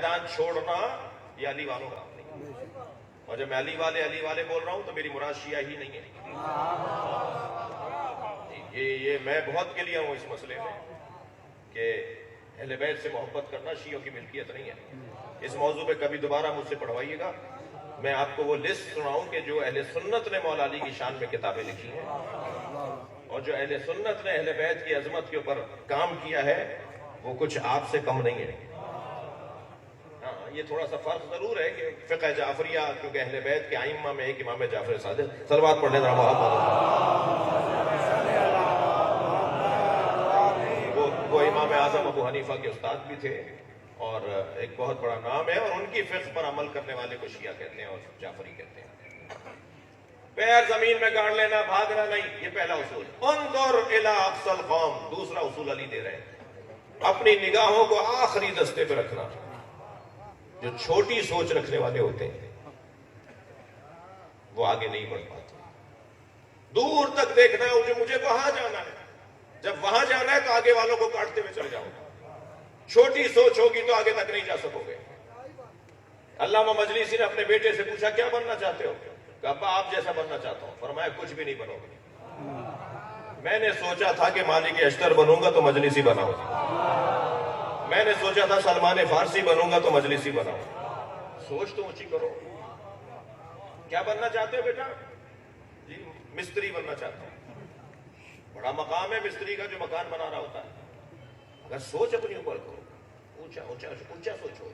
میدان چھوڑنا یہ علی والوں کا نہیں، اور جب میں علی والے بول رہا ہوں تو میری مراد شیعہ ہی نہیں ہے۔ یہ میں بہت کلیئر ہوں اس مسئلے میں کہ اہل بیت سے محبت کرنا شیعوں کی ملکیت نہیں ہے۔ اس موضوع پہ کبھی دوبارہ مجھ سے پڑھوائیے گا، میں آپ کو وہ لسٹ سناؤں کہ جو اہل سنت نے مولا علی کی شان میں کتابیں لکھی ہیں اور جو اہل سنت نے اہل بیت کی عظمت کے اوپر کام کیا ہے وہ کچھ آپ سے کم نہیں ہے۔ یہ تھوڑا سا فرق ضرور ہے کہ فقہ جعفریہ، کیونکہ اہل بیت کے ائمہ میں ایک امام جعفر صادق، صلوات پڑھ لیں ذرا وہ امام اعظم ابو حنیفہ کے استاد بھی تھے اور ایک بہت بڑا نام ہے، اور ان کی فقہ پر عمل کرنے والے کو شیعہ کہتے ہیں اور جعفری کہتے ہیں۔ پیر زمین میں گاڑ لینا، بھاگنا نہیں، یہ پہلا اصول۔ انظر الی اقصی القوم، دوسرا اصول علی دے رہے ہیں، اپنی نگاہوں کو آخری دستے پہ رکھنا۔ جو چھوٹی سوچ رکھنے والے ہوتے ہیں وہ آگے نہیں بڑھ پاتے، دور تک دیکھنا ہے، مجھے وہاں جانا ہے، جب وہاں جانا ہے تو آگے والوں کو کاٹتے ہوئے چلے جاؤ۔ چھوٹی سوچ ہوگی تو آگے تک نہیں جا سکو گے۔ علامہ مجلسی نے اپنے بیٹے سے پوچھا کیا بننا چاہتے ہو؟ کہا ابا آپ جیسا بننا چاہتا ہوں۔ فرمایا کچھ بھی نہیں بنو گے۔ میں نے سوچا تھا کہ مالک اشتر بنوں گا تو مجلسی بناؤں گا، میں نے سوچا تھا سلمان فارسی بنوں گا تو مجلسی بناؤں۔ سوچ تو اونچی کرو۔ کیا بننا چاہتے ہو بیٹا؟ جی مستری بننا چاہتا ہوں۔ بڑا مقام ہے مستری کا جو مکان بنا رہا ہوتا ہے۔ اگر سوچ اپنی اوپر کرو، اونچا سوچو۔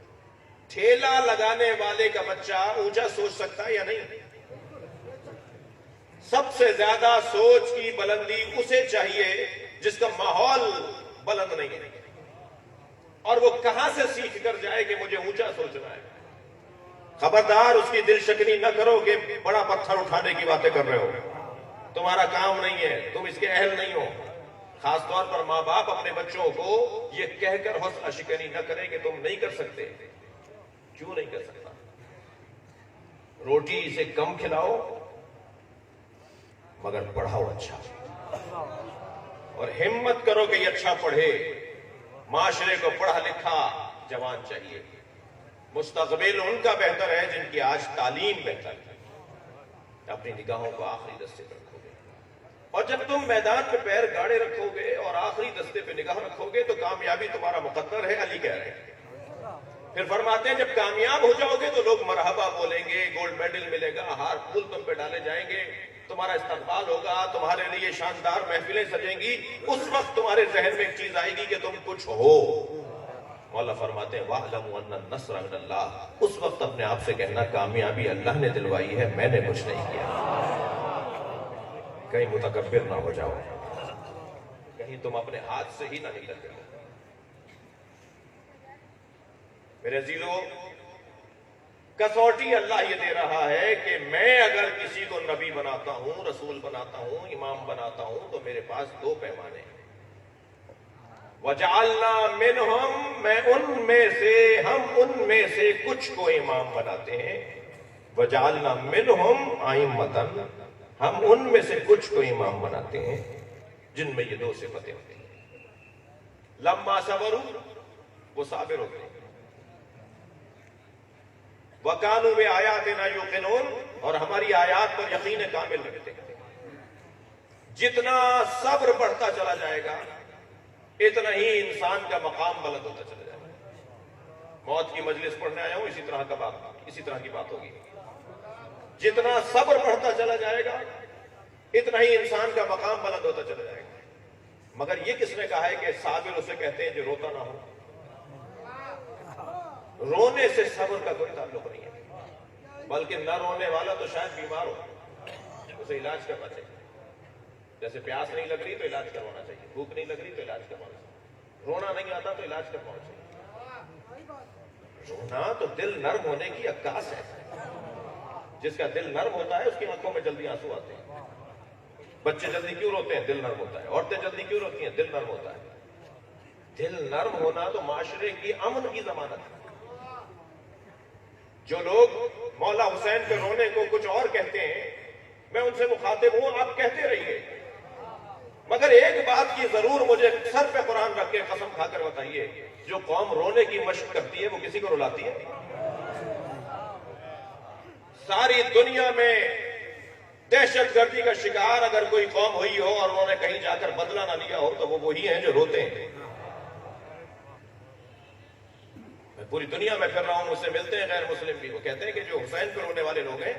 ٹھیلا لگانے والے کا بچہ اونچا سوچ سکتا ہے یا نہیں؟ سب سے زیادہ سوچ کی بلندی اسے چاہیے جس کا ماحول بلند نہیں ہے، اور وہ کہاں سے سیکھ کر جائے کہ مجھے اونچا سوچنا ہے۔ خبردار اس کی دل شکنی نہ کرو کہ بڑا پتھر اٹھانے کی باتیں کر رہے ہو، تمہارا کام نہیں ہے، تم اس کے اہل نہیں ہو۔ خاص طور پر ماں باپ اپنے بچوں کو یہ کہہ کر حوصلہ شکنی نہ کریں کہ تم نہیں کر سکتے۔ کیوں نہیں کر سکتا؟ روٹی اسے کم کھلاؤ مگر پڑھاؤ اچھا، اور ہمت کرو کہ یہ اچھا پڑھے۔ معاشرے کو پڑھا لکھا جوان چاہیے، مستقبل ان کا بہتر ہے جن کی آج تعلیم بہتر ہے۔ اپنی نگاہوں کو آخری دستے پہ رکھو گے، اور جب تم میدان پہ پیر گاڑے رکھو گے اور آخری دستے پہ نگاہ رکھو گے تو کامیابی تمہارا مقدر ہے، علی کہہ رہے ہیں۔ پھر فرماتے ہیں جب کامیاب ہو جاؤ گے تو لوگ مرحبا بولیں گے، گولڈ میڈل ملے گا، ہار پھول تم پہ ڈالے جائیں گے، تمہارا استقبال ہوگا، تمہارے لیے شاندار محفلیں سجیں گی۔ اس وقت تمہارے ذہن میں ایک چیز آئے گی کہ تم کچھ ہو۔ مولا فرماتے ہیں وَاعْلَمُوا أَنَّ النَّصْرَ مِنَ اللَّهِ، اس وقت اپنے آپ سے کہنا کامیابی اللہ نے دلوائی ہے، میں نے کچھ نہیں کیا۔ کہیں متکبر نہ ہو جاؤ، کہیں تم اپنے ہاتھ سے ہی نہ نکل جاؤ۔ میرے عزیزو، کسوٹی اللہ یہ دے رہا ہے کہ میں اگر کسی کو نبی بناتا ہوں، رسول بناتا ہوں، امام بناتا ہوں تو میرے پاس دو پیمانے ہیں۔ وَجَعَلْنَا مِنْهُمْ، میں ہم ان میں سے کچھ کو امام بناتے ہیں۔ وَجَعَلْنَا مِنْهُمْ أَئِمَّةً، ہم ان میں سے کچھ کو امام بناتے ہیں جن میں یہ دو صفتیں ہوتی ہیں۔ لَمَّا صَبَرُوا، وہ صابر ہوتے ہیں۔ وَكَانُوا بِآيَاتِنَا يُوقِنُونَ، اور ہماری آیات پر یقین کامل رکھتے ہیں۔ جتنا صبر بڑھتا چلا جائے گا اتنا ہی انسان کا مقام بلند ہوتا چلا جائے گا۔ موت کی مجلس پڑھنے آیا ہوں، اسی طرح کی بات ہوگی۔ جتنا صبر بڑھتا چلا جائے گا اتنا ہی انسان کا مقام بلند ہوتا چلا جائے گا۔ مگر یہ کس نے کہا ہے کہ صابر اسے کہتے ہیں جو روتا نہ ہو؟ رونے سے صبر کا کوئی تعلق نہیں ہے، بلکہ نہ رونے والا تو شاید بیمار ہو، اسے علاج کرنا چاہیے۔ جیسے پیاس نہیں لگ رہی تو علاج کروانا چاہیے، بھوک نہیں لگ رہی تو علاج کروانا چاہیے، رونا نہیں آتا تو علاج کروانا چاہیے۔ رونا تو دل نرم ہونے کی عکاس ہے۔ جس کا دل نرم ہوتا ہے اس کی آنکھوں میں جلدی آنسو آتے ہیں۔ بچے جلدی کیوں روتے ہیں؟ دل نرم ہوتا ہے۔ عورتیں جلدی کیوں روتی ہیں؟ دل نرم ہوتا ہے۔ دل نرم ہونا تو معاشرے کی امن کی ضمانت ہے۔ جو لوگ مولا حسین کے رونے کو کچھ اور کہتے ہیں، میں ان سے مخاطب ہوں، آپ کہتے رہیے، مگر ایک بات کی ضرور مجھے سر پہ قرآن رکھ کے قسم کھا کر بتائیے، جو قوم رونے کی مشق کرتی ہے وہ کسی کو رلاتی ہے؟ ساری دنیا میں دہشت گردی کا شکار اگر کوئی قوم ہوئی ہو اور انہوں نے کہیں جا کر بدلہ نہ لیا ہو تو وہ وہی ہیں جو روتے ہیں۔ میں پوری دنیا میں پھر رہا ہوں، مجھ سے ملتے ہیں غیر مسلم بھی، وہ کہتے ہیں کہ جو حسین پہ رونے والے لوگ ہیں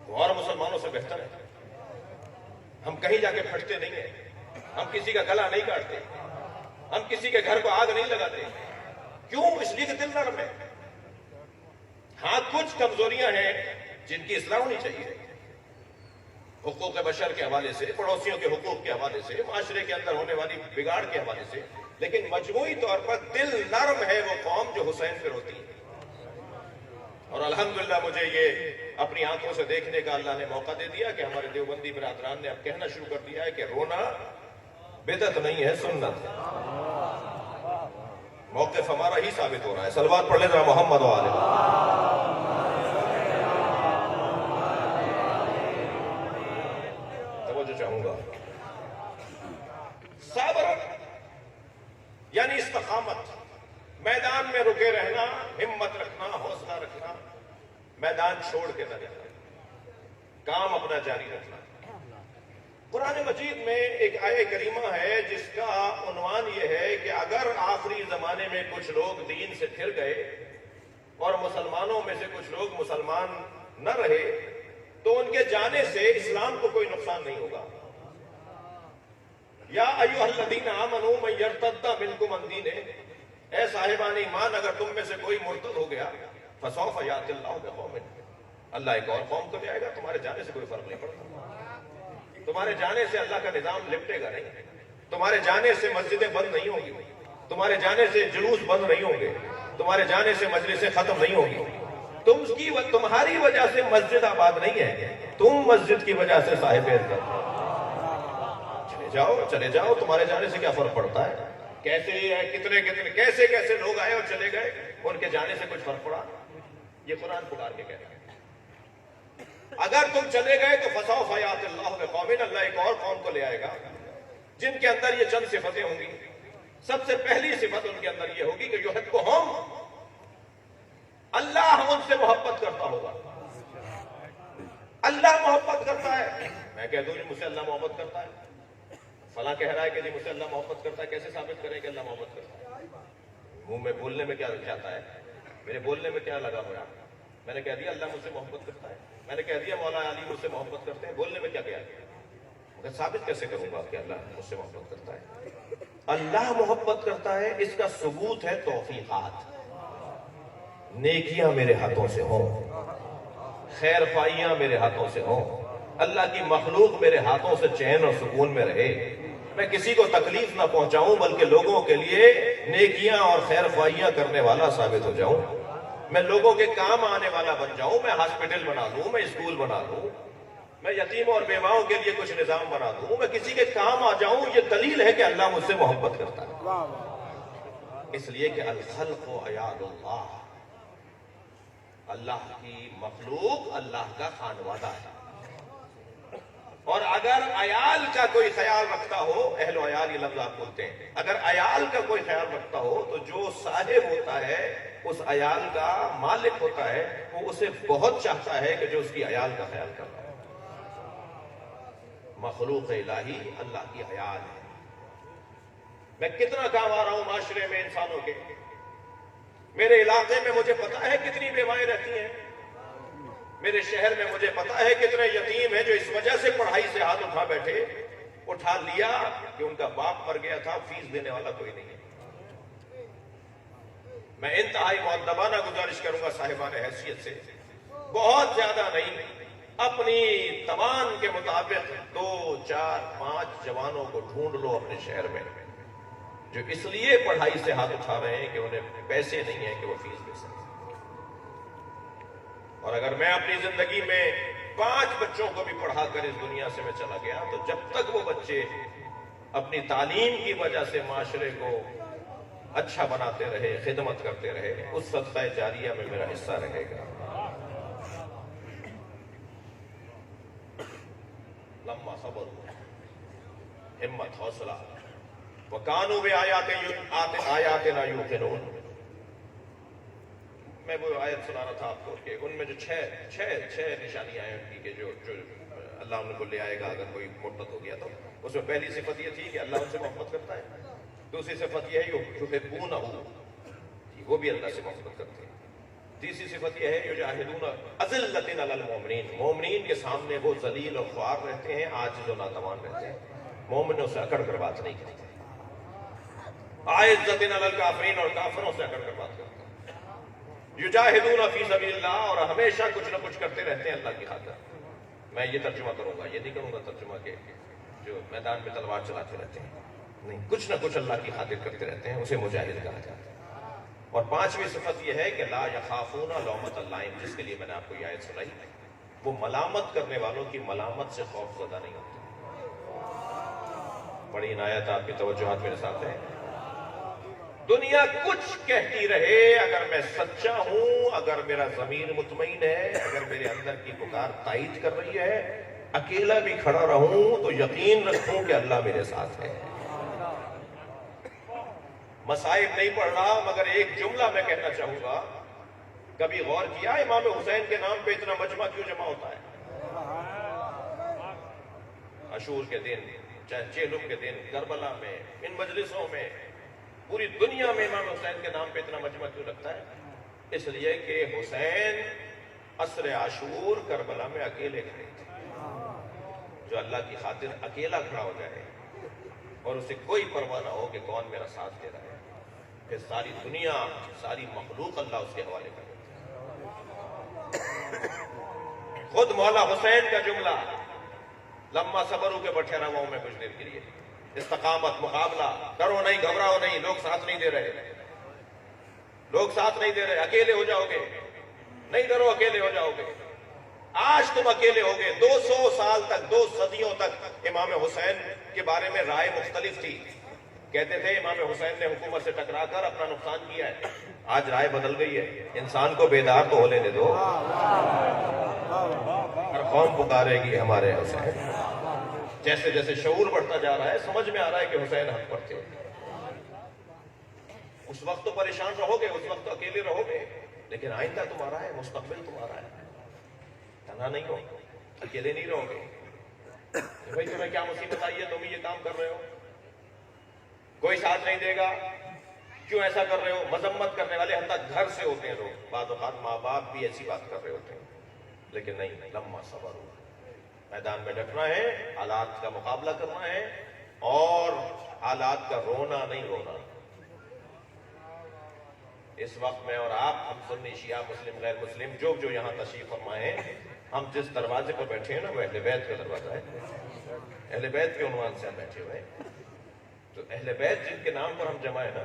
وہ اور مسلمانوں سے بہتر ہیں، ہم کہیں جا کے پھٹتے نہیں ہیں، ہم کسی کا گلا نہیں کاٹتے، ہم کسی کے گھر کو آگ نہیں لگاتے۔ کیوں؟ اس لیے کہ دل نرم ہے۔ ہاں کچھ کمزوریاں ہیں جن کی اصلاح ہونی چاہیے، حقوق بشر کے حوالے سے، پڑوسیوں کے حقوق کے حوالے سے، معاشرے کے اندر ہونے والی بگاڑ کے حوالے سے، لیکن مجموعی طور پر دل نرم ہے وہ قوم جو حسین پہ روتی ہے۔ اور الحمدللہ مجھے یہ اپنی آنکھوں سے دیکھنے کا اللہ نے موقع دے دیا کہ ہمارے دیوبندی برادران نے اب کہنا شروع کر دیا ہے کہ رونا بدعت نہیں ہے، سنت ہے۔ موقف ہمارا ہی ثابت ہو رہا ہے۔ صلوات پڑھ لیں ذرا محمد و آلہ۔ توجہ چاہوں گا۔ صبر یعنی استقامت، میدان میں رکے رہنا، ہمت رکھنا، حوصلہ رکھنا، میدان چھوڑ کے نہ جانا، کام اپنا جاری رکھنا۔ قرآن مجید میں ایک آیہ کریمہ ہے جس کا عنوان یہ ہے کہ اگر آخری زمانے میں کچھ لوگ دین سے پھر گئے اور مسلمانوں میں سے کچھ لوگ مسلمان نہ رہے تو ان کے جانے سے اسلام کو کوئی نقصان نہیں ہوگا۔ یا ایھا الذین آمنوا من یرتد منکم عن دینہ، اے صاحبان ایمان اگر تم میں سے کوئی مرتد ہو گیا، فسوف یأتی اللہ بقوم، اللہ ایک اور قوم کو لے آئے گا، تمہارے جانے سے کوئی فرق نہیں پڑتا۔ تمہارے جانے سے اللہ کا نظام لپٹے گا نہیں، تمہارے جانے سے مسجدیں بند نہیں ہوں گی، تمہارے جانے سے جلوس بند نہیں ہوں گے، تمہارے جانے سے مجلسیں ختم نہیں ہوں گی۔ تمہاری وجہ سے مسجد آباد نہیں ہے، تم مسجد کی وجہ سے صاحب عزت۔ چلے جاؤ، تمہارے جانے سے کیا فرق پڑتا ہے؟ کیسے کتنے کیسے لوگ آئے اور چلے گئے، ان کے جانے سے کچھ فرق پڑا؟ یہ قرآن پکار کے کہتا ہے اگر تم چلے گئے تو فسوف یأتی اللہ بقوم، اللہ ایک اور قوم کو لے آئے گا جن کے اندر یہ چند صفتیں ہوں گی۔ سب سے پہلی صفت ان کے اندر یہ ہوگی کہ یحبھم، اللہ ان سے محبت کرتا ہوگا۔ اللہ محبت کرتا ہے، میں کہہ دوں جی مجھ سے اللہ محبت کرتا ہے، فلاں کہہ رہا ہے کہ جی مجھ سے اللہ محبت کرتا ہے، کیسے ثابت کریں کہ اللہ محبت کرتا ہے؟ منہ میں بولنے میں کیا چاہتا ہے؟ میرے بولنے میں کیا لگا ہوا؟ میں نے کہہ دیا اللہ مجھ سے محبت کرتا ہے، میں نے کہہ دیا مولا علی مجھ سے محبت کرتے ہیں، بولنے میں کیا کیا؟ مگر ثابت کیسے کروں گا کہ اللہ مجھ سے محبت کرتا ہے؟ اللہ محبت کرتا ہے، اس کا ثبوت ہے توفیقات، نیکیاں میرے ہاتھوں سے ہوں، خیر پائیاں میرے ہاتھوں سے ہوں، اللہ کی مخلوق میرے ہاتھوں سے چین اور سکون میں رہے، میں کسی کو تکلیف نہ پہنچاؤں بلکہ لوگوں کے لیے نیکیاں اور خیر خواہیاں کرنے والا ثابت ہو جاؤں، میں لوگوں کے کام آنے والا بن جاؤں، میں ہاسپٹل بنا دوں، میں اسکول بنا دوں، میں یتیموں اور بیواؤں کے لیے کچھ نظام بنا دوں، میں کسی کے کام آ جاؤں، یہ دلیل ہے کہ اللہ مجھ سے محبت کرتا ہے۔ اس لیے کہ الخلق عیال اللہ، اللہ کی مخلوق اللہ کا خانوادہ ہے، اور اگر عیال کا کوئی خیال رکھتا ہو، اہل و عیال یہ لفظ آپ بولتے ہیں، اگر عیال کا کوئی خیال رکھتا ہو تو جو صاحب ہوتا ہے، اس عیال کا مالک ہوتا ہے، وہ اسے بہت چاہتا ہے کہ جو اس کی عیال کا خیال کرتا ہے۔ مخلوق الہی اللہ کی عیال ہے۔ میں کتنا کام آ رہا ہوں معاشرے میں انسانوں کے، میرے علاقے میں مجھے پتا ہے کتنی بیوائیں رہتی ہیں، میرے شہر میں مجھے پتا ہے کتنے یتیم ہیں جو اس وجہ سے پڑھائی سے ہاتھ اٹھا بیٹھے، اٹھا لیا کہ ان کا باپ مر گیا تھا، فیس دینے والا کوئی نہیں ہے۔ میں انتہائی مؤدبانہ گزارش کروں گا صاحبان حیثیت سے، بہت زیادہ نہیں، اپنی توان کے مطابق 2 4 5 جوانوں کو ڈھونڈ لو اپنے شہر میں جو اس لیے پڑھائی سے ہاتھ اٹھا رہے ہیں کہ انہیں پیسے نہیں ہیں کہ وہ فیس دے سکیں۔ اور اگر میں اپنی زندگی میں 5 بچوں کو بھی پڑھا کر اس دنیا سے میں چلا گیا تو جب تک وہ بچے اپنی تعلیم کی وجہ سے معاشرے کو اچھا بناتے رہے، خدمت کرتے رہے، اس صدقہ جاریہ میں میرا حصہ رہے گا۔ لما صبر، ہمت وَكَانُوا بِآيَاتِنَا يُوقِنُونَ. میں وہ آیت سنا رہا تھا آپ کو کہ ان میں جو چھ نشانیاں ہیں ان کی کہ جو اللہ ان کو لے آئے گا اگر کوئی مرتد ہو گیا تو. اس میں پہلی صفت یہ تھی کہ اللہ ان سے محبت کرتا ہے. دوسری صفت یہ ہے یحبونہ، وہ بھی اللہ سے محبت کرتے ہیں. تیسری صفت یہ ہے یجاہدون اذلۃ علی المؤمنین، مومنین کے سامنے وہ ذلیل اور خوار رہتے ہیں، عاجز و ناتوان رہتے ہیں، مومنوں سے اکڑ کر بات نہیں کرتے. اعزۃ علی الکافرین، اور کافروں سے اکڑ کر بات کرتے ہیں. یجاہدون فی سبیل اللہ، اور ہمیشہ کچھ نہ کچھ کرتے رہتے ہیں اللہ کی خاطر. میں یہ ترجمہ کروں گا، یہ نہیں کروں گا ترجمہ کے جو میدان میں تلوار چلاتے رہتے ہیں، نہیں، کچھ نہ کچھ اللہ کی خاطر کرتے رہتے ہیں، اسے مجاہد کہا جاتا ہے. اور پانچویں صفت یہ ہے کہ لا یخافون لومۃ اللائم، جس کے لیے میں نے آپ کو یہ آیت سنائی. وہ ملامت کرنے والوں کی ملامت سے خوف زدہ نہیں ہوتے. بڑی عنایت آپ کی توجہات میرے ساتھ ہے. دنیا کچھ کہتی رہے، اگر میں سچا ہوں، اگر میرا ضمیر مطمئن ہے، اگر میرے اندر کی پکار تائید کر رہی ہے، اکیلا بھی کھڑا رہوں تو یقین رکھوں کہ اللہ میرے ساتھ ہے. مصائب نہیں پڑھ رہا، مگر ایک جملہ میں کہنا چاہوں گا. کبھی غور کیا امام حسین کے نام پہ اتنا مجمع کیوں جمع ہوتا ہے؟ عاشور کے دن، چاہے چہلم کے دن، کربلا میں، ان مجلسوں میں، پوری دنیا میں امام حسین کے نام پہ اتنا مجمع کیوں لگتا ہے؟ اس لیے کہ حسین عصر عاشور کربلا میں اکیلے کھڑے تھے. جو اللہ کی خاطر اکیلا کھڑا ہو جائے اور اسے کوئی پرواہ نہ ہو کہ کون میرا ساتھ دے رہا ہے، پھر ساری دنیا، ساری مخلوق اللہ اس کے حوالے کر دیتی ہے. خود مولا حسین کا جملہ، لما صبروا کے بٹھے رہا میں کچھ دیر کے لیے، استقامت، مقابلہ، ڈرو نہیں، گھبراؤ نہیں، لوگ ساتھ نہیں دے رہے، لوگ ساتھ نہیں دے رہے، اکیلے ہو جاؤ گے، نہیں ڈرو، اکیلے ہو جاؤ گے. آج تم اکیلے ہو گئے. 200 سال تک، 2 صدیوں تک امام حسین کے بارے میں رائے مختلف تھی. کہتے تھے امام حسین نے حکومت سے ٹکرا کر اپنا نقصان کیا ہے. آج رائے بدل گئی ہے. انسان کو بیدار تو ہو لینے دو. ہر قوم پکارے گی ہمارے حسین. جیسے جیسے شعور بڑھتا جا رہا ہے، سمجھ میں آ رہا ہے کہ حسین حق پر تھے. اس وقت تو پریشان رہو گے، اس وقت تو اکیلے رہو گے، لیکن آئندہ تمہارا ہے، مستقبل تمہارا ہے. تنہا نہیں ہو، اکیلے نہیں رہو گے. بھائی تمہیں کیا مصیبت آئی ہے، تم یہ کام کر رہے ہو، کوئی ساتھ نہیں دے گا، کیوں ایسا کر رہے ہو. مذمت کرنے والے حتیٰ گھر سے ہوتے ہیں لوگ، بعض اوقات ماں باپ بھی ایسی بات کر رہے ہوتے ہیں. لیکن نہیں، لما صبر ہو، میدان میں ڈٹنا ہے، حالات کا مقابلہ کرنا ہے، اور حالات کا رونا نہیں رونا. اس وقت میں اور آپ، ہم سنی، شیعہ، مسلم، غیر مسلم، جو یہاں تشریف فرمائے ہیں، ہم جس دروازے پر بیٹھے ہیں نا، وہ اہل بیت کا دروازہ ہے. اہل بیت کے عنوان سے ہم بیٹھے ہوئے ہیں. تو اہل بیت جن کے نام پر ہم جمع ہیں نا،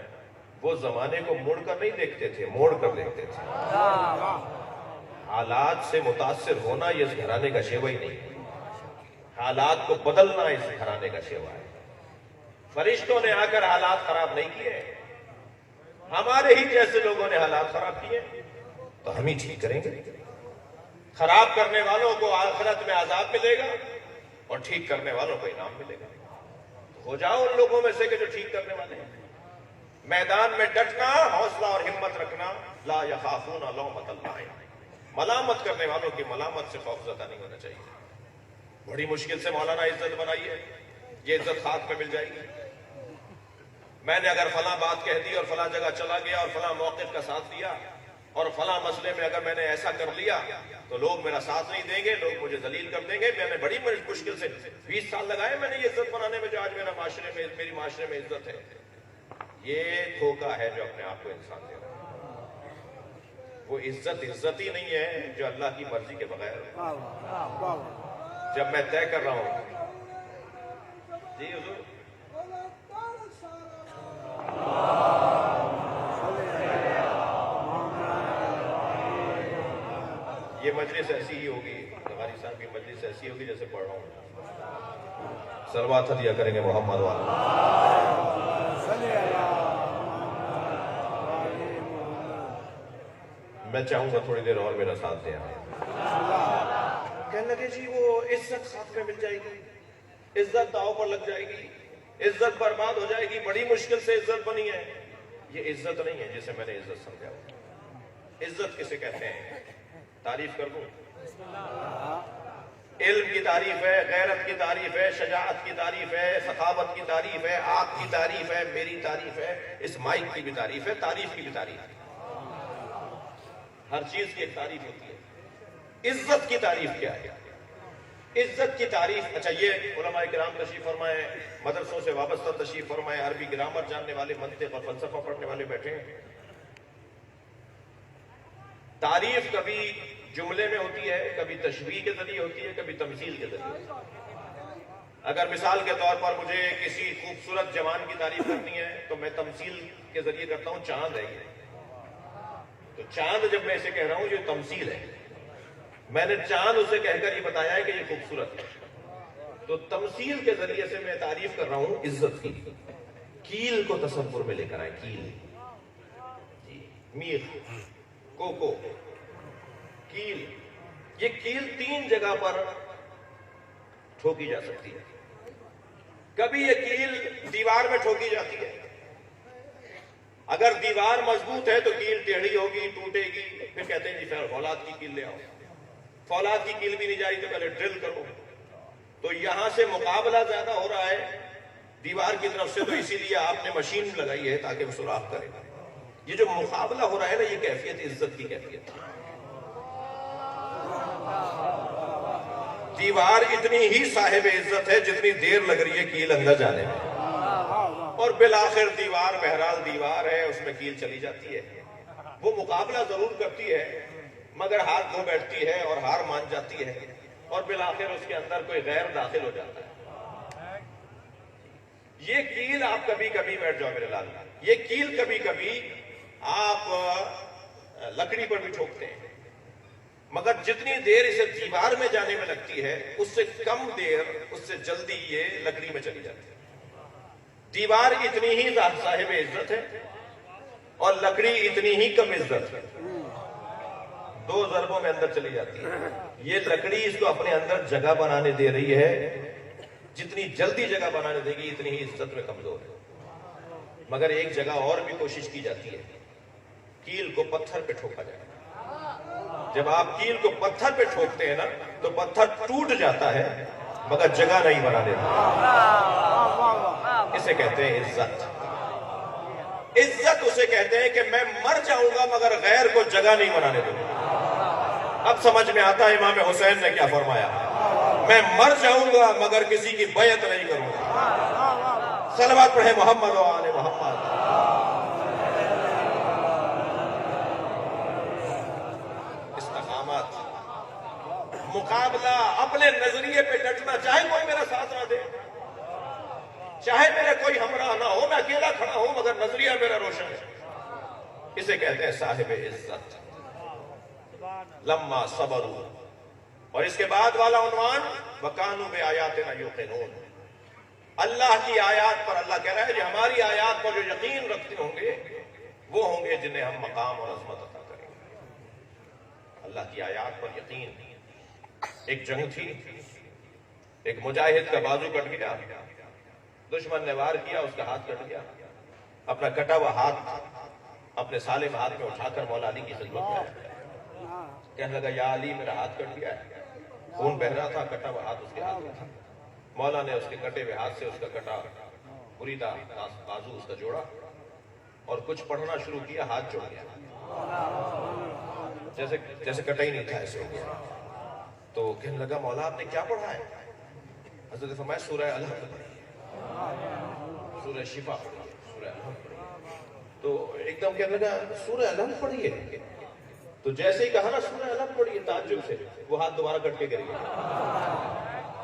وہ زمانے کو مڑ کر نہیں دیکھتے تھے، موڑ کر دیکھتے تھے. حالات سے متاثر ہونا یہ اس گھرانے کا شیوا ہی نہیں ہے. حالات کو بدلنا اس گھرانے کا شیوا ہے. فرشتوں نے آ کر حالات خراب نہیں کیے، ہمارے ہی جیسے لوگوں نے حالات خراب کیے، تو ہم ہی ٹھیک کریں گے. خراب کرنے والوں کو آخرت میں عذاب ملے گا، اور ٹھیک کرنے والوں کو انعام ملے گا. ہو جاؤ ان لوگوں میں سے کہ جو ٹھیک کرنے والے ہیں. میدان میں ڈٹنا، حوصلہ اور ہمت رکھنا. لا یخافون لومۃ لائم، ملامت کرنے والوں کی ملامت سے خوف زدہ نہیں ہونا چاہیے. بڑی مشکل سے مولانا عزت بنائی ہے، یہ عزت ہاتھ میں مل جائے گی. میں نے اگر فلاں بات کہہ دی اور فلاں جگہ چلا گیا اور فلاں موقف کا ساتھ دیا اور فلاں مسئلے میں اگر میں نے ایسا کر لیا تو لوگ میرا ساتھ نہیں دیں گے، لوگ مجھے ذلیل کر دیں گے. میں نے بڑی مشکل سے 20 سال لگائے میں نے یہ عزت بنانے میں، جو آج میرے معاشرے میں عزت ہے. یہ دھوکہ ہے جو اپنے آپ کو انسان دے رہا ہے. وہ عزت ہی نہیں ہے جو اللہ کی مرضی کے بغیر. جب میں طے کر رہا ہوں، جی حضور، یہ مجلس ایسی ہی ہوگی، غاری صاحب کی مجلس ایسی ہوگی جیسے پڑھ رہا ہوں. صلوات دیا کریں گے محمد والا. میں چاہوں گا تھوڑی دیر اور میرا ساتھ دیں. کہنے لگے جی وہ عزت ساتھ میں مل جائے گی، عزت داؤ پر لگ جائے گی. عزت برباد ہو جائے گی، بڑی مشکل سے عزت بنی ہے. یہ عزت نہیں ہے جسے میں نے عزت سمجھا. عزت کسے کہتے ہیں؟ تعریف کر دوں. علم کی تعریف ہے، غیرت کی تعریف ہے، شجاعت کی تعریف ہے، سخاوت کی تعریف ہے، آپ کی تعریف ہے، میری تعریف ہے، اس مائک کی بھی تعریف ہے، تعریف کی بھی تعریف ہے. ہر چیز کی ایک تعریف ہوتی ہے. عزت کی تعریف کیا ہے؟ عزت کی تعریف، اچھا یہ علماء کرام تشریف فرمائے، مدرسوں سے وابستہ تشریف فرمائے، عربی گرامر جاننے والے، منطق اور فلسفہ پڑھنے والے بیٹھے ہیں. تعریف کبھی جملے میں ہوتی ہے، کبھی تشبیہ کے ذریعے ہوتی ہے، کبھی تمثیل کے ذریعے ہوتی ہے. اگر مثال کے طور پر مجھے کسی خوبصورت جوان کی تعریف کرنی ہے تو میں تمثیل کے ذریعے کرتا ہوں. چاند ہے یہ، تو چاند جب میں اسے کہہ رہا ہوں یہ تمثیل ہے. میں نے چاند اسے کہہ کر یہ بتایا ہے کہ یہ خوبصورت ہے. تو تمثیل کے ذریعے سے میں تعریف کر رہا ہوں عزت کی. کیل کو تصور میں لے کر آئے. کیل، میر، کوکو، کیل. یہ کیل 3 جگہ پر ٹھوکی جا سکتی ہے. کبھی یہ کیل دیوار میں ٹھوکی جاتی ہے. اگر دیوار مضبوط ہے تو کیل ٹیڑھی ہوگی، ٹوٹے گی. پھر کہتے ہیں جی پھر فولاد کی کیل لے آؤ. فولاد کی کیل بھی نہیں جاری تو پہلے ڈرل کرو. تو یہاں سے مقابلہ زیادہ ہو رہا ہے دیوار کی طرف سے، تو اسی لیے آپ نے مشین لگائی ہے تاکہ وہ سوراخ کرے. یہ جو مقابلہ ہو رہا ہے نا، یہ کیفیت عزت کی کیفیت ہے. دیوار اتنی ہی صاحب عزت ہے جتنی دیر لگ رہی ہے کیل اندر جانے میں. اور بالآخر دیوار بہرحال دیوار ہے، اس میں کیل چلی جاتی ہے. وہ مقابلہ ضرور کرتی ہے مگر ہاتھ دھو بیٹھتی ہے اور ہار مان جاتی ہے، اور بالآخر اس کے اندر کوئی غیر داخل ہو جاتا ہے. یہ کیل آپ کبھی کبھی بیٹھ جاؤ میرے لال، یہ کیل کبھی کبھی آپ لکڑی پر بھی ٹھوکتے ہیں، مگر جتنی دیر اسے دیوار میں جانے میں لگتی ہے اس سے کم دیر، اس سے جلدی یہ لکڑی میں چلی جاتی ہے. دیوار اتنی ہی صاحب عزت ہے اور لکڑی اتنی ہی کم عزت ہے. 2 ضربوں میں اندر چلی جاتی ہے. یہ لکڑی اس کو اپنے اندر جگہ بنانے دے رہی ہے. جتنی جلدی جگہ بنانے دے گی اتنی ہی عزت میں کمزور ہے. مگر ایک جگہ اور بھی کوشش کی جاتی ہے، کیل کو پتھر پہ ٹھوکا جائے. جب آپ کیل کو پتھر پہ ٹھوکتے ہیں نا تو پتھر ٹوٹ جاتا ہے مگر جگہ نہیں بنا دیتا. اسے کہتے ہیں عزت. عزت اسے کہتے ہیں کہ میں مر جاؤں گا مگر غیر کو جگہ نہیں بنانے دوں گا. اب سمجھ میں آتا ہے امام حسین نے کیا فرمایا. میں مر جاؤں گا مگر کسی کی بیعت نہیں کروں گا. صلوات پڑھے محمد و آل محمد. استقامت، مقابلہ، اپنے نظریے پہ ڈٹنا. چاہے کوئی میرا ساتھ نہ دے، چاہے میرے کوئی ہمراہ نہ ہو، میں اکیلا کھڑا ہوں مگر نظریہ میرا روشن ہے. اسے کہتے ہیں صاحب عزت. لما صبروا، اور اس کے بعد والا عنوان وَكَانُوا بِآيَاتِنَا يُوقِنُونَ. اللہ کی آیات پر اللہ کہہ رہا ہے کہ ہماری آیات پر جو یقین رکھتے ہوں گے وہ ہوں گے جنہیں ہم مقام اور عظمت عطا کریں گے. اللہ کی آیات پر یقین. ایک جنگ تھی، ایک مجاہد کا بازو کٹ گیا، دشمن نے وار کیا، اس کا ہاتھ کٹ گیا. اپنا کٹا ہوا ہاتھ اپنے سالم ہاتھ میں اٹھا کر مولا علی کی خدمت میں آیا. کہنے لگا یا علی میرا ہاتھ کٹ گیا ہے. خون بہ رہا تھا، کٹا ہوا ہاتھ اس کے ہاتھ میں تھا. مولا نے اس کے کٹے ہوئے ہاتھ سے اس کا کٹا پوری بازو اس کا جوڑا اور کچھ پڑھنا شروع کیا. ہاتھ جڑ گیا، جیسے کٹا ہی نہیں تھا ایسے ہو گیا. تو کہنے لگا مولا آپ نے کیا پڑھا ہے؟ حضرت نے فرمایا سورہ الحمد پڑھی، سورہ شفا پڑھی، سورہ الحمد پڑھی. تو ایک دم کہنے لگا سورہ الحمد پڑھی ہے. تو جیسے ہی کہا نا سورہ الحمد پڑھی ہے، تعجب سے وہ ہاتھ دوبارہ کٹ کے گر گیا.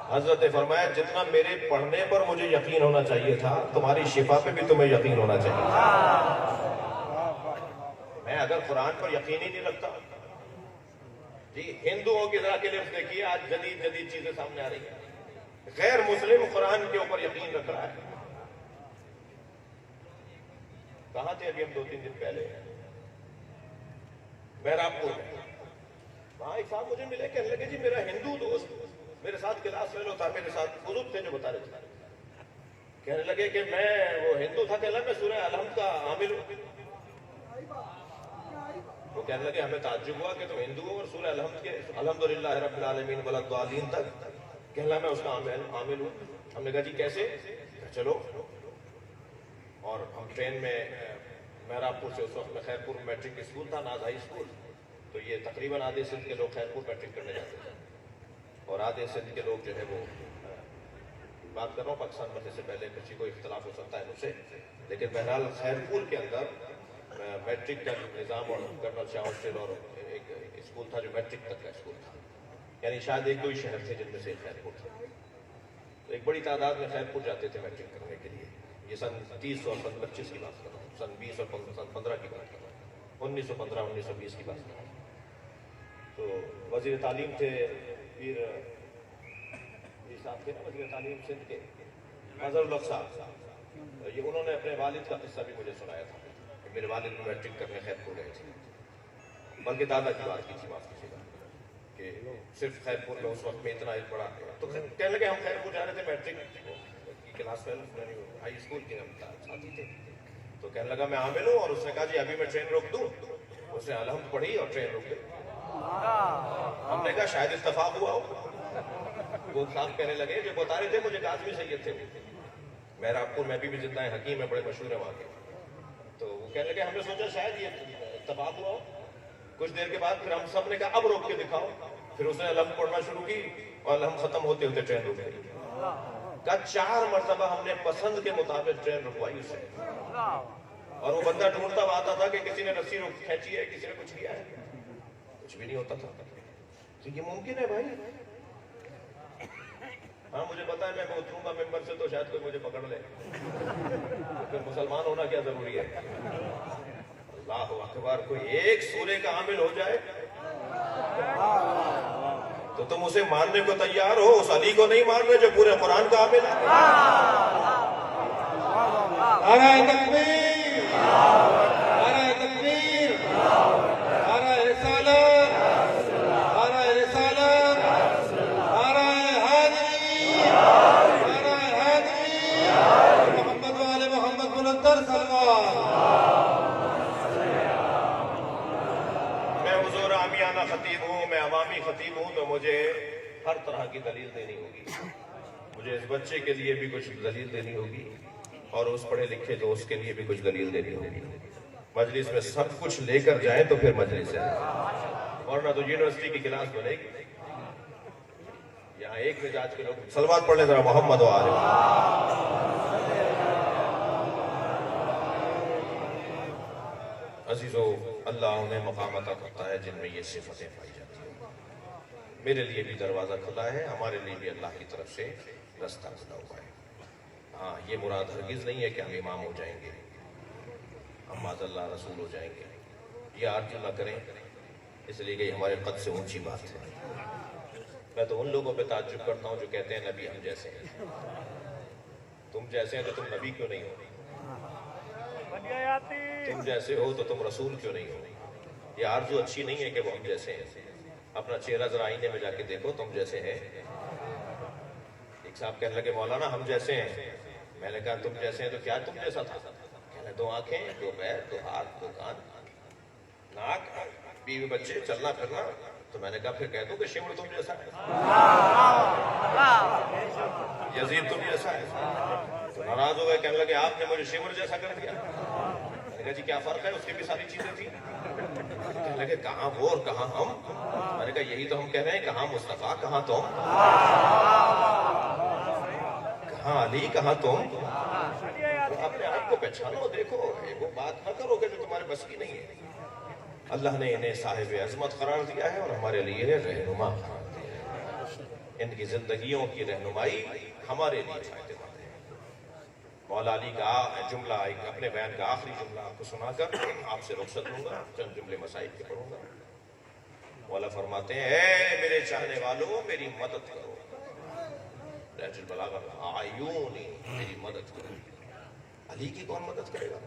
حضرت نے فرمایا جتنا میرے پڑھنے پر مجھے یقین ہونا چاہیے تھا تمہاری شفا پہ بھی تمہیں یقین ہونا چاہیے تھا. میں اگر قرآن پر یقین ہی نہیں رکھتا. جی ہندوؤں کی طرح کے لفظ دیکھیے، آج جدید چیزیں سامنے آ رہی ہیں. غیر مسلم قرآن کے اوپر یقین رکھ رہا ہے. کہاں تھے ابھی ہم 2-3 دن پہلے؟ بہرامپور میں. وہاں ایک صاحب مجھے ملے، کہنے لگے جی میرا ہندو دوست میرے ساتھ کلاس فیلو تھا، میرے ساتھ بزرگ تھے جو بتا رہے تھے. کہنے لگے کہ میں وہ ہندو تھا، کہنے لگا میں سورہ الحمد کا عامل ہوں. وہ کہنے لگے ہمیں تعجب ہوا کہ تم ہندو ہو اور سورہ الحمد کے الحمدللہ رب العالمین ولا الضالین تک، کہنے لگا میں اس کا عامل ہوں. ہم نے کہا جی کیسے؟ چلو. اور ہم ٹرین میں مہراب پور سے، اس وقت میں خیر پور میٹرک اسکول تھا، ناز ہائی اسکول، تو یہ تقریباً آدھے سندھ کے لوگ خیر پور میٹرک کرنے جاتے تھے اور آدھے سندھ کے لوگ جو ہے وہ، بات کر رہا ہوں پاکستان بننے سے پہلے، کسی کو اختلاف ہو سکتا ہے مجھ سے، لیکن بہرحال خیر پور کے اندر میٹرک کا نظام اور کرنل شاہ ہاسٹل اور ایک اسکول تھا جو میٹرک تک کا اسکول تھا، یعنی شاید ایک دو ہی شہر تھے جن میں سے خیر پور تھا. تو ایک بڑی تعداد میں خیر پور جاتے تھے میٹرک کرنے کے لیے. یہ سن 30 اور سن 25 کی بات کر رہا ہوں، سن 20 اور سن 15 کی بات کر رہا ہوں، 1915 1920 کی بات کر رہا ہوں. تو وزیر تعلیم تھے پیر صاحب تھے نا، وزیر تعلیم سندھ کے، اظہر الحق صاحب. یہ انہوں نے اپنے والد کا قصہ بھی مجھے سنایا تھا کہ میرے والد میٹرک کرنے خیر پور گئے تھے، بلکہ دادا کی بات کی تھی، معاف کیجیے گا، کہ صرف خیر پور میں اس وقت میں اتنا بڑا. تو کہنے لگے ہم خیر پور جا رہے تھے میٹرک کی کلاس 12 ہائی اسکول کے ہم ساتھی تھے. تو کہنے لگا میں عامل ہوں، اور اس نے کہا جی ابھی میں ٹرین روک دوں. اس نے الحمد پڑھی اور ٹرین روک گئی. ہم نے کہا شاید اتفاق ہوا ہو. وہ صاحب کہنے لگے جو بتا رہے تھے مجھے کاظمی سید تھے، مہراب پور میں بھی زندہ ہیں، حکیم ہے، بڑے مشہور ہیں وہاں کے. تو وہ کہنے لگے ہم نے سوچا شاید یہ اتفاق ہوا ہو. کچھ دیر کے بعد پھر ہم سب نے کہا اب روک کے دکھاؤ. پھر اس نے الحمد پڑھنا شروع کی اور الحمد ختم ہوتے ہوتے ٹرین رک گئی. کہا 4 مرتبہ ہم نے پسند کے مطابق ٹرین رکوائی اسے، اور وہ بندہ ڈھونڈتا ہوا آتا تھا کہ کسی نے رسی کھینچی ہے، کسی نے کچھ کیا ہے. کچھ بھی نہیں ہوتا تھا. تو یہ ممکن ہے بھائی. ہاں مجھے پتا ہے میں اتروں گا ممبر سے تو شاید کوئی مجھے پکڑ لے، پھر مسلمان ہونا کیا ضروری ہے. اللہ اکبر. کوئی ایک سورے کا عامل ہو جائے تو تم اسے ماننے کو تیار ہو، اس علی کو نہیں مان رہے جو پورے قرآن کا عامل ہے. نعرہ تکبیر، نعرہ تکبیر، نعرہ رسالت، نعرہ رسالت، نعرہ حیدری، نعرہ حیدری، محمد و آل محمد بلندر سلوات. میں حضور عامیانہ خطیب ہوں، میں عوامی خطیب ہوں، تو مجھے ہر طرح کی دلیل دینی ہوگی. مجھے اس بچے کے لیے بھی کچھ دلیل دینی ہوگی، اور اس پڑھے لکھے دوست کے لیے بھی کچھ دلیل دینی ہوگی. مجلس میں سب کچھ لے کر جائیں تو پھر مجلس ہے، ورنہ تو یونیورسٹی کی کلاس بنے گی. یہاں ایک مزاج کے لوگ. صلوات پڑھ لیں ذرا محمد و آل. عزیزو، اللہ انہیں مقام عطا کرتا ہے جن میں یہ صفتیں پائی جاتی ہیں. میرے لیے بھی دروازہ کھلا ہے، ہمارے لیے بھی اللہ کی طرف سے رستہ کھلا ہوا ہے. ہاں یہ مراد ہرگز نہیں ہے کہ ہم امام ہو جائیں گے، ہم معاذ اللہ رسول ہو جائیں گے. یہ آرزو نہ کریں، اس لیے کہ ہمارے قد سے اونچی بات ہے. میں تو ان لوگوں پہ تعجب کرتا ہوں جو کہتے ہیں نبی ہم جیسے ہیں. تم جیسے ہیں تو تم نبی کیوں نہیں ہو؟ تم جیسے ہو تو تم رسول کیوں نہیں ہو؟ یہ آرزو اچھی نہیں ہے کہ وہ ہم جیسے ہیں. اپنا چہرہ ذرا آئینے میں جا کے دیکھو تم جیسے ہیں. ایک صاحب کہنے لگے مولانا ہم جیسے ہیں. میں نے کہا تم جیسے ہیں تو کیا تم جیسا تھا؟ کہنے 2 آنکھیں، 2 پیر، 2 ہاتھ، 2 کان، ناک، بیوی بچے، چلنا پھرنا. تو میں نے کہا پھر کہہ دوں کہ شمر تم جیسا ہے، یزید تم جیسا ہے. تو ناراض ہو گئے، کہنے لگے آپ نے مجھے شمر جیسا کر دیا. میں نے کہا جی کیا فرق ہے، اس کی بھی ساری چیزیں تھیں. کہنے لگے کہاں وہ اور کہاں ہم. میں نے کہا یہی تو ہم کہہ رہے ہیں، کہاں مصطفیٰ کہاں تم، کہاں علی کہاں تم. تو اپنے آپ کو پہچانو، دیکھو. وہ بات نہ کرو کہ جو تمہارے بس کی نہیں ہے. اللہ نے انہیں صاحب عظمت قرار دیا ہے اور ہمارے لیے رہنما قرار دیا ہے. ان کی زندگیوں کی رہنمائی ہمارے لیے فائدہ مند ہے. مولا علی کا جملہ، ایک اپنے بیان کا آخری جملہ آپ کو سنا کر آپ سے رخصت لوں گا. چند جملے مسائل کے پڑھوں گا. مولا فرماتے ہیں اے میرے چاہنے والوں میری مدد کرو. نہج البلاغہ آیونی، میری مدد کرو. علی کی کون مدد کرے گا؟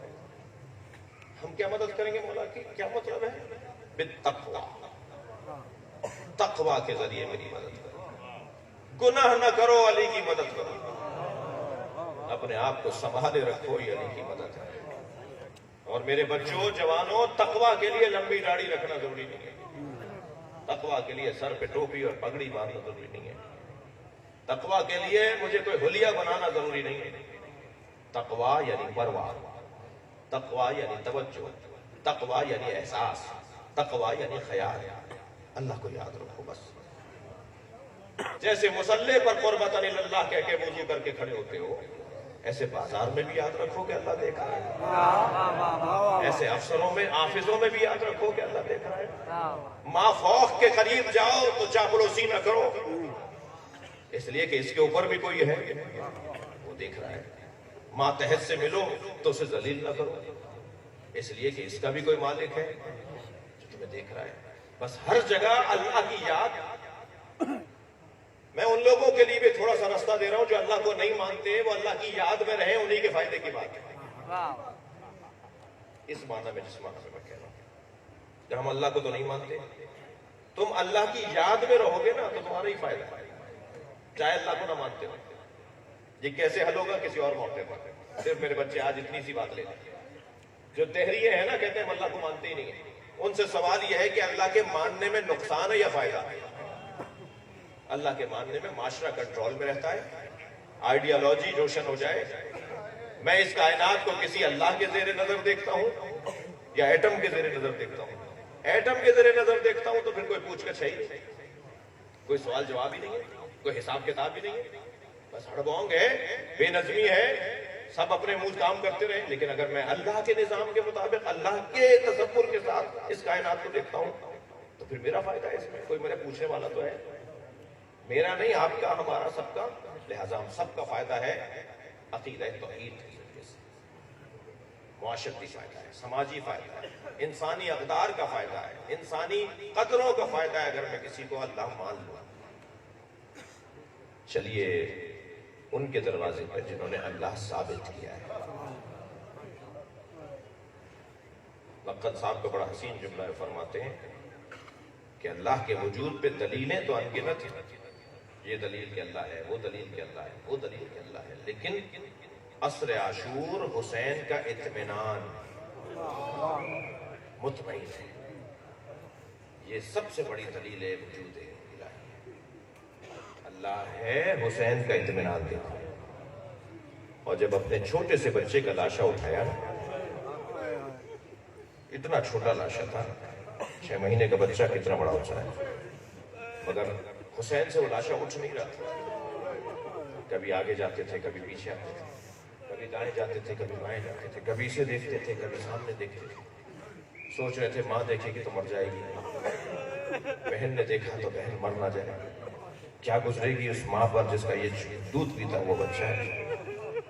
ہم کیا مدد کریں گے مولا کی؟ کیا مطلب ہے؟ بالتقوی، تقوی کے ذریعے میری مدد کرو. گناہ نہ کرو، علی کی مدد کرو. اپنے آپ کو سنبھالے رکھو، یہ علی کی مدد ہے۔ اور میرے بچوں، جوانوں، تقویٰ کے لیے لمبی داڑھی رکھنا ضروری نہیں ہے، تقویٰ کے لیے سر پہ ٹوپی اور پگڑی باندھنا ضروری نہیں ہے، تقویٰ کے لیے مجھے کوئی حلیہ بنانا ضروری نہیں ہے۔ تقویٰ یعنی پرواہ، تقویٰ یعنی توجہ، تقویٰ یعنی احساس، تقویٰ یعنی خیال۔ اللہ کو یاد رکھو بس۔ جیسے مصلی پر قربت اللہ کہہ کے وضو کر کے کھڑے ہوتے ہو، ایسے بازار میں بھی یاد رکھو کہ اللہ دیکھ رہا ہے، ایسے افسروں میں، آفسوں میں بھی یاد رکھو کہ اللہ دیکھ رہا ہے۔ ماں فوق کے قریب جاؤ تو چاپلوسی نہ کرو، اس لیے کہ اس کے اوپر بھی کوئی ہے، وہ دیکھ رہا ہے۔ ماں تحت سے ملو تو اسے ذلیل نہ کرو، اس لیے کہ اس کا بھی کوئی مالک ہے جو تمہیں دیکھ رہا ہے۔ بس ہر جگہ اللہ کی یاد۔ میں ان لوگوں کے لیے بھی تھوڑا سا راستہ دے رہا ہوں جو اللہ کو نہیں مانتے، وہ اللہ کی یاد میں رہیں، انہی کے فائدے کی بات ہے۔ اس معنی میں، جس معنی میں کہہ رہا ہوں کہ ہم اللہ کو تو نہیں مانتے، تم اللہ کی یاد میں رہو گے نا تو تمہارا ہی فائدہ ہے، چاہے اللہ کو نہ مانتے ہو۔ یہ کیسے حل ہوگا؟ کسی اور موقع پر۔ صرف میرے بچے آج اتنی سی بات لے لیں۔ جو دہریے ہیں نا، کہتے ہیں ہم اللہ کو مانتے ہی نہیں ہیں، ان سے سوال یہ ہے کہ اللہ کے ماننے میں نقصان ہے یا فائدہ ہے؟ اللہ کے ماننے میں معاشرہ کنٹرول میں رہتا ہے، آئیڈیالوجی روشن ہو جائے۔ میں اس کائنات کو کسی اللہ کے زیر نظر دیکھتا ہوں یا ایٹم کے زیر نظر دیکھتا ہوں؟ ایٹم کے زیر نظر دیکھتا ہوں تو پھر کوئی پوچھ کر صحیح نہیں، کوئی سوال جواب ہی نہیں ہے، کوئی حساب کتاب ہی نہیں ہے، بس ہڑبونگ ہے، بے نظمی ہے، سب اپنے منہ کام کرتے رہے۔ لیکن اگر میں اللہ کے نظام کے مطابق، اللہ کے تصور کے ساتھ اس کائنات کو دیکھتا ہوں تو پھر میرا فائدہ ہے اس میں، کوئی مجھے پوچھنے والا تو ہے؟ میرا نہیں، آپ کا، ہمارا، سب کا، لہذا ہم سب کا فائدہ ہے عقیدہ توحید کی ذریعے سے۔ معاشرتی فائدہ ہے، سماجی فائدہ ہے، انسانی اقدار کا فائدہ ہے، انسانی قدروں کا فائدہ ہے اگر میں کسی کو اللہ مان لوں۔ چلیے ان کے دروازے پر جنہوں نے اللہ ثابت کیا ہے۔ لقن صاحب کا بڑا حسین جملہ فرماتے ہیں کہ اللہ کے وجود پہ دلیلیں تو انگنت ہیں، یہ دلیل کہ اللہ ہے، وہ دلیل کہ اللہ ہے، وہ دلیل کہ اللہ ہے، لیکن عصر عاشور حسین کا اطمینان، مطمئن ہے، یہ سب سے بڑی دلیل ہے وجود الہی۔ اللہ ہے، حسین کا اطمینان دیکھو۔ اور جب اپنے چھوٹے سے بچے کا لاشا اٹھایا، اتنا چھوٹا لاشا تھا، 6 مہینے کا بچہ کتنا بڑا ہوتا ہے، مگر حسین سے وہ لاشا اٹھ نہیں رہا تھا۔ کبھی آگے جاتے تھے، کبھی پیچھے آتے تھے، کبھی دائیں جاتے تھے، کبھی بائیں جاتے تھے، کبھی اسے دیکھتے تھے، کبھی سامنے دیکھتے تھے۔ سوچ رہے تھے ماں دیکھے گی تو مر جائے گی، بہن نے دیکھا تو بہن مر نہ جائے، کیا گزرے گی اس ماں پر جس کا یہ دودھ پیتا وہ بچہ ہے۔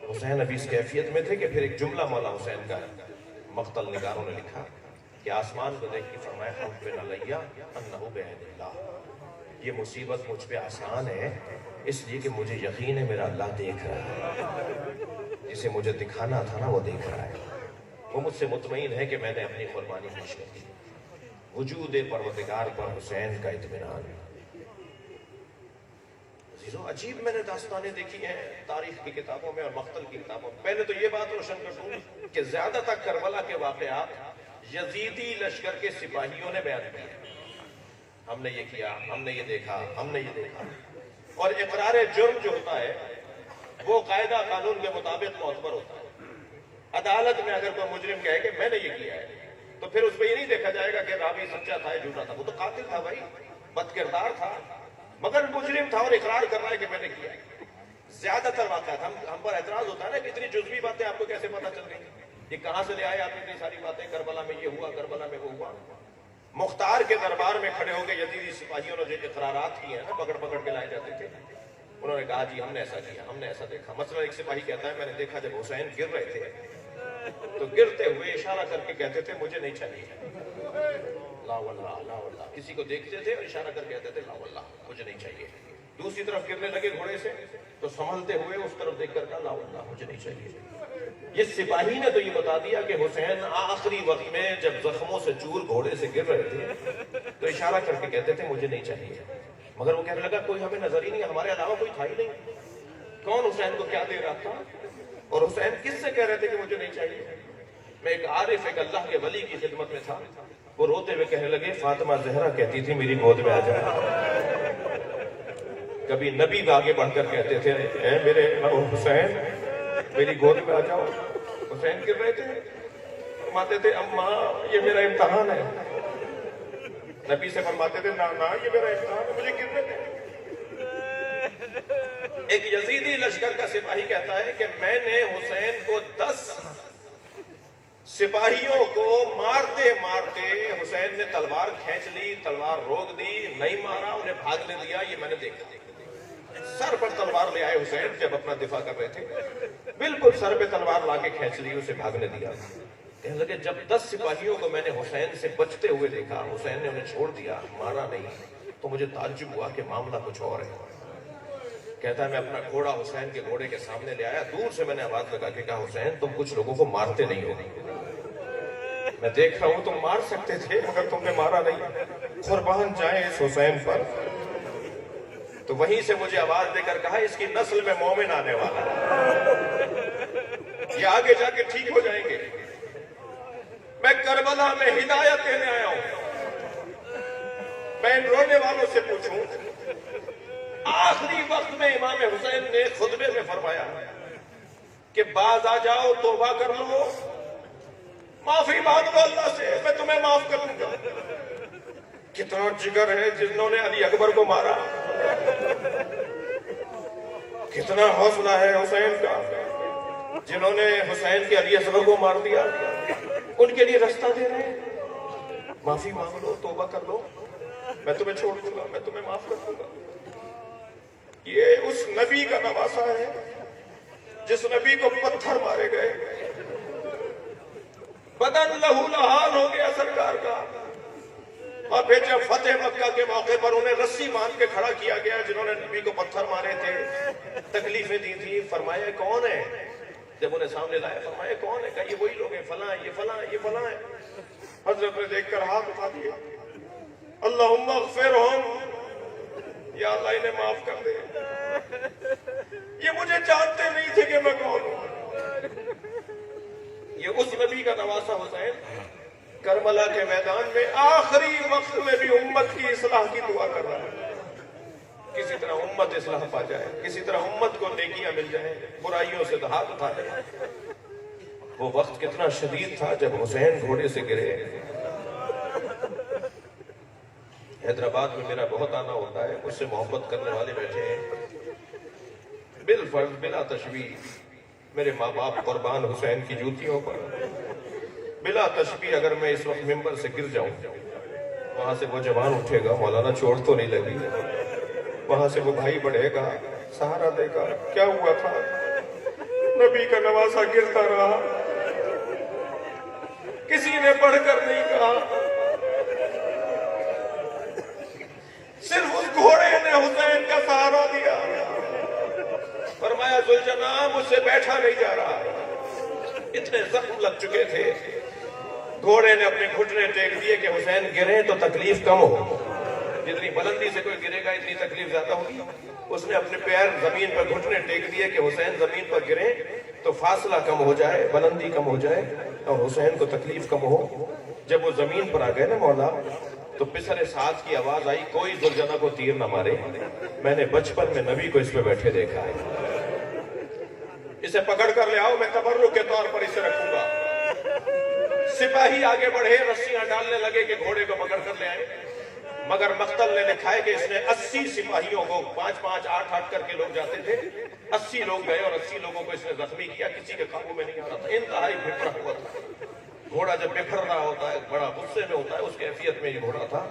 حسین ابھی اس کیفیت میں تھے کہ پھر ایک جملہ مولا حسین کا مقتل نگاروں نے لکھا کہ آسمان کو دیکھ کے فرمایا خف بن علیہ انہ بعین اللہ، یہ مصیبت مجھ پہ آسان ہے اس لیے کہ مجھے یقین ہے میرا اللہ دیکھ رہا ہے، جسے مجھے دکھانا تھا نا وہ دیکھ رہا ہے، وہ مجھ سے مطمئن ہے کہ میں نے اپنی قربانی پیش کر دی۔ وجود پروردگار پر حسین کا اطمینان۔ عزیزو، عجیب میں نے داستانیں دیکھی ہیں تاریخ کی کتابوں میں اور مقتل کی کتابوں میں۔ پہلے تو یہ بات روشن کر دوں کہ زیادہ تر کربلا کے واقعات یزیدی لشکر کے سپاہیوں نے بیان کیے، ہم نے یہ کیا، ہم نے یہ دیکھا، ہم نے یہ دیکھا۔ اور اقرار جرم جو ہوتا ہے وہ قاعدہ قانون کے مطابق معتبر ہوتا ہے۔ عدالت میں اگر کوئی مجرم کہے کہ میں نے یہ کیا ہے تو پھر اس پہ یہ نہیں دیکھا جائے گا کہ راوی سچا تھا یا جھوٹا تھا، وہ تو قاتل تھا بھائی، بد کردار تھا، مگر مجرم تھا اور اقرار کر رہا ہے کہ میں نے کیا ہے۔ زیادہ تر واقعات ہم پر اعتراض ہوتا ہے نا کہ اتنی جزوی باتیں آپ کو کیسے پتہ چل گئی، یہ کہاں سے لے آئے آپ اتنی ساری باتیں، کربلا میں یہ ہوا، کربلا میں وہ ہوا۔ مختار کے دربار میں کھڑے ہو کے یزیدی سپاہیوں نے جو اقرارات کیے ہیں نا، پکڑ پکڑ کے لائے جاتے تھے، انہوں نے کہا جی ہم نے ایسا کیا، ہم نے ایسا دیکھا۔ مثلا ایک سپاہی کہتا ہے میں نے دیکھا جب حسین گر رہے تھے تو گرتے ہوئے اشارہ کر کے کہتے تھے مجھے نہیں چاہیے، لا واللہ لا واللہ، کسی کو دیکھتے تھے اور اشارہ کر کے کہتے تھے لا واللہ مجھے نہیں چاہیے۔ دوسری طرف گرنے لگے گھوڑے سے تو سنبھلتے ہوئے اس طرف دیکھ کر کہا لا واللہ مجھے نہیں چاہیے۔ یہ سپاہی نے تو یہ بتا دیا کہ حسین آخری وقت میں جب زخموں سے چور گھوڑے سے گر رہے تھے تو اشارہ کر کے کہتے تھے مجھے نہیں چاہیے، مگر وہ کہنے لگا کوئی ہمیں نظر ہی نہیں، ہمارے علاوہ کوئی تھا ہی نہیں، کون حسین کو کیا دے رہا تھا؟ اور حسین کس سے کہہ رہے تھے کہ مجھے نہیں چاہیے؟ میں ایک عارف، ایک اللہ کے ولی کی خدمت میں تھا، وہ روتے ہوئے کہنے لگے فاطمہ زہرا کہتی تھی میری گود میں آ جائے۔ کبھی نبی آگے بڑھ کر کہتے تھے اے میرے حسین میری گود میں آ جاؤ، حسین گر رہے تھے، فرماتے تھے اماں یہ میرا امتحان ہے۔ نبی سے فرماتے تھے نا یہ میرا امتحان ہے، مجھے گرنے دیں۔ ایک یزیدی لشکر کا سپاہی کہتا ہے کہ میں نے حسین کو 10 سپاہیوں کو مارتے مارتے حسین نے تلوار کھینچ لی، تلوار روک دی، نہیں مارا، انہیں بھاگنے دیا، یہ میں نے دیکھا۔ سر پر تلوار لے آئے حسین جب اپنا دفاع کر رہے تھے، بالکل سر پہ تلوار لا کے کھینچ لی، اسے بھاگنے دیا۔ کہنے لگے جب 10 سپاہیوں کو میں نے حسین سے بچتے ہوئے دیکھا، حسین نے انہیں چھوڑ دیا، مارا نہیں، تو مجھے تعجب ہوا کہ معاملہ کچھ اور ہے۔ کہتا ہے میں اپنا گھوڑا حسین کے گھوڑے کے سامنے لے آیا، دور سے میں نے آواز لگا کے کہا حسین تم کچھ لوگوں کو مارتے نہیں ہو، میں دیکھ رہا ہوں تم مار سکتے تھے مگر تم نے مارا نہیں، قربان جائیں اس حسین پر۔ تو وہیں سے مجھے آواز دے کر کہا اس کی نسل میں مومن آنے والا ہے، یہ آگے جا کے ٹھیک ہو جائیں گے۔ میں کربلا میں ہدایت دینے آیا ہوں، میں ان رونے والوں سے پوچھوں۔ آخری وقت میں امام حسین نے خطبے میں فرمایا کہ باز آ جاؤ، توبہ کر لو، معافی مانگ لو اللہ سے، میں تمہیں معاف کروں گا۔ کتنا جگر ہے جنہوں نے علی اکبر کو مارا، کتنا حوصلہ ہے حسین کا جنہوں نے حسین کے علی اصغر کو مار دیا، ان کے لیے رستہ دے رہے ہیں۔ معافی مانگ لو، توبہ کر لو، میں تمہیں چھوڑ دوں گا، میں تمہیں معاف کر دوں گا۔ یہ اس نبی کا نواسا ہے جس نبی کو پتھر مارے گئے، بدن لہو لہان ہو گیا سرکار کا، اور پھر جب فتح مکہ کے موقع پر انہیں رسی باندھ کے کھڑا کیا گیا جنہوں نے نبی کو پتھر مارے تھے، تکلیفیں دی تھی، فرمایا کون ہے؟ جب انہیں سامنے لایا فرمایا کون ہے؟ کہا یہ وہی لوگ ہیں، فلاں یہ فلاں یہ فلاں ہے۔ حضرت نے دیکھ کر ہاتھ اٹھا دیے، اللہم اغفرہم، یا اللہ انہیں معاف کر دے، یہ مجھے جانتے نہیں تھے کہ میں کون ہوں۔ یہ اس نبی کا نواسا حسین کربلا کے میدان میں آخری وقت میں بھی امت کی اصلاح کی دعا کر رہا ہے، کسی طرح امت اصلاح پا جائے، کسی طرح امت کو نیکیاں مل جائیں، برائیوں سے ہاتھ اٹھا لے۔ وہ وقت کتنا شدید تھا جب حسین گھوڑے سے گرے۔ حیدرآباد میں میرا بہت آنا ہوتا ہے، مجھ سے محبت کرنے والے بیٹھے ہیں، بالفرض بلا تشبیہ میرے ماں باپ قربان حسین کی جوتیوں پر، بلا تشبیہ اگر میں اس وقت ممبر سے گر جاؤں، وہاں سے وہ جوان اٹھے گا مولانا چوٹ تو نہیں لگی، وہاں سے وہ بھائی بڑھے گا سہارا دے گا، کیا ہوا تھا؟ نبی کا نواسا گرتا رہا، کسی نے پڑھ کر نہیں کہا، صرف اس گھوڑے نے حسین کا سہارا دیا۔ فرمایا ذوالجناح مجھ سے بیٹھا نہیں جا رہا، اتنے زخم لگ چکے تھے، گھوڑے نے اپنے گھٹنے ٹیک دیے کہ حسین گرے تو تکلیف کم ہو، جتنی بلندی سے کوئی گرے گا اتنی تکلیف زیادہ ہوگی۔ اس نے اپنے پیر زمین پر گھٹنے ٹیک دیے کہ حسین زمین پر گرے تو فاصلہ کم ہو جائے، بلندی کم ہو جائے اور حسین کو تکلیف کم ہو۔ جب وہ زمین پر آ گئے نا مولا تو پسرے ساز کی آواز آئی کوئی ذوالجناح کو تیر نہ مارے، میں نے بچپن میں نبی کو اس پہ بیٹھے دیکھا ہے، اسے پکڑ کر لے آؤ، میں تبرک کے طور پر اسے رکھوں گا۔ سپاہی آگے بڑھے، رسیاں ڈالنے لگے کہ گھوڑے کو پکڑ کر لے آئے، مگر مقتل نے لکھا ہے کہ اس نے 80 سپاہیوں کو 5-5 8-8 کر کے لوگ جاتے تھے، 80 لوگ گئے اور 80 لوگوں کو اس نے زخمی کیا، کسی کے قابو میں نہیں آ رہا تھا، انتہائی بھپرا ہوا تھا۔ گھوڑا جب بکھر رہا ہوتا ہے بڑا غصے میں ہوتا ہے، اس کیفیت میں یہ گھوڑا تھا،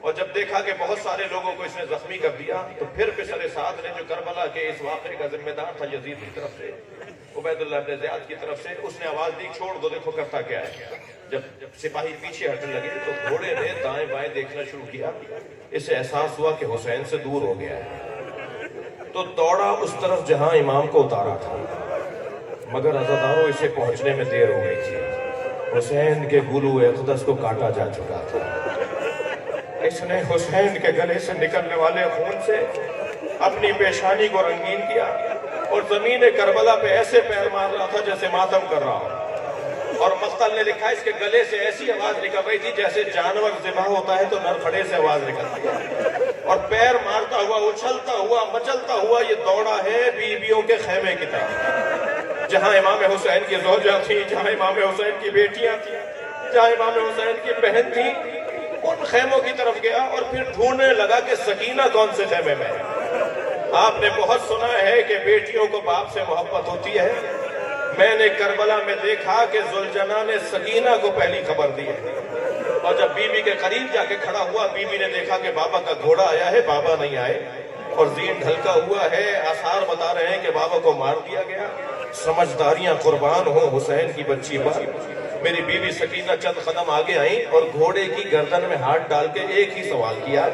اور جب دیکھا کہ بہت سارے لوگوں کو اس نے زخمی کر دیا تو پھر پسر سعد نے جو کربلا کے اس واقعے کا ذمہ دار تھا یزید کی طرف سے، عبید اللہ بن زیاد کی طرف سے، اس نے آواز دی چھوڑ دو دیکھو کرتا کیا ہے۔ جب سپاہی پیچھے ہٹنے لگے تو گھوڑے نے دائیں بائیں دیکھنا شروع کیا، اسے احساس ہوا کہ حسین سے دور ہو گیا ہے، تو دوڑا اس طرف جہاں امام کو اتارا تھا، مگر عزاداروں اسے پہنچنے میں دیر ہو گئی تھی، حسین کے گلو اقدس کو کاٹا جا چکا تھا۔ اس نے حسین کے گلے سے نکلنے والے خون سے اپنی پیشانی کو رنگین کیا اور زمین کربلا پہ ایسے پیر مار رہا تھا جیسے ماتم کر رہا ہو. اور مقتل نے لکھا اس کے گلے سے ایسی آواز نکل رہی تھی جیسے جانور ذبح ہوتا ہے تو نرخڑے سے آواز نکلتی ہے. اور پیر مارتا ہوا، اچھلتا ہوا، مچلتا ہوا یہ دوڑا ہے بیویوں کے خیمے کی طرف، جہاں امام حسین کی زوجہ تھی، جہاں امام حسین کی بیٹیاں تھیں، جہاں امام حسین کی بہن تھی، ان خیموں کی طرف گیا اور پھر ڈھونڈنے لگا کہ سکینہ کون سے خیمے میں ہے. آپ نے بہت سنا ہے کہ بیٹیوں کو باپ سے محبت ہوتی ہے. میں نے کربلا میں دیکھا کہ ذوالجناح نے سکینہ کو پہلی خبر دی ہے، اور جب بی بی کے قریب جا کے کھڑا ہوا، بی بی نے دیکھا کہ بابا کا گھوڑا آیا ہے، بابا نہیں آئے، اور زین ڈھلکا ہوا ہے، آثار بتا رہے ہیں کہ بابا کو مار دیا گیا. سمجھداریاں قربان ہوں حسین کی بچی پر. میری بیوی سکینہ چند قدم آگے آئیں اور گھوڑے کی گردن میں ہاتھ ڈال کے ایک ہی سوال کیا،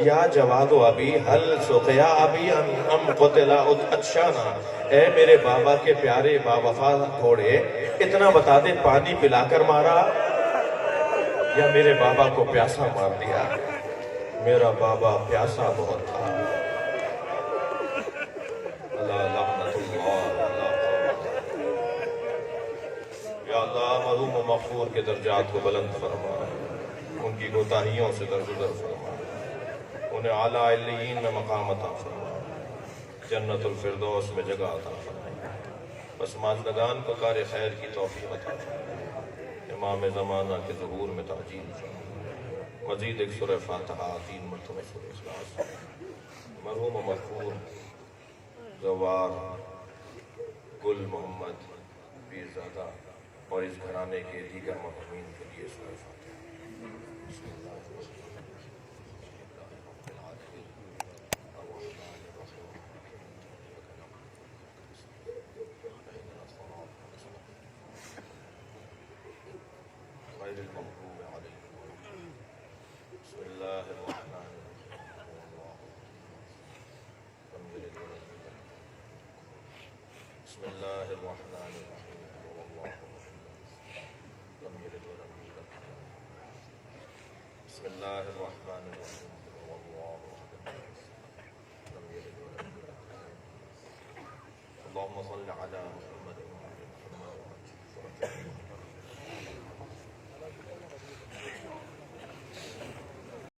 یا جواد و ابی حل سقیا ابی ام قتلا اتشانا، اے میرے بابا کے پیارے با وفا گھوڑے، اتنا بتا دے پانی پلا کر مارا یا میرے بابا کو پیاسا مار دیا. میرا بابا پیاسا بہت تھا. اللہ لعنت اللہ. یا اللہ مرحوم و مغفور کے درجات کو بلند فرما، ان کی کوتاہیوں سے درگزر فرما، انہیں اعلیٰ علیین میں مقام عطا فرما، جنت الفردوس میں جگہ عطا فرما. پسماندگان کو کار خیر کی توفیق عطا فرما، امام زمانہ کے ظہور میں تعجیل فرما. مزید ایک سورہ فاتحہ، 3 مرتبہ سورہ اخلاص. مرحوم و مغفور زوار گل محمد پیرزادہ اور اس گھرانے کے دیگر مرحومین کے لیے سورہ فاتحہ. بسم اللہ الرحمن غیر المغضوب علیہم. بسم اللہ الرحمن بسم اللہ الرحمن الرحیم. بسم اللہ الرحمن الرحیم. اللهم صل على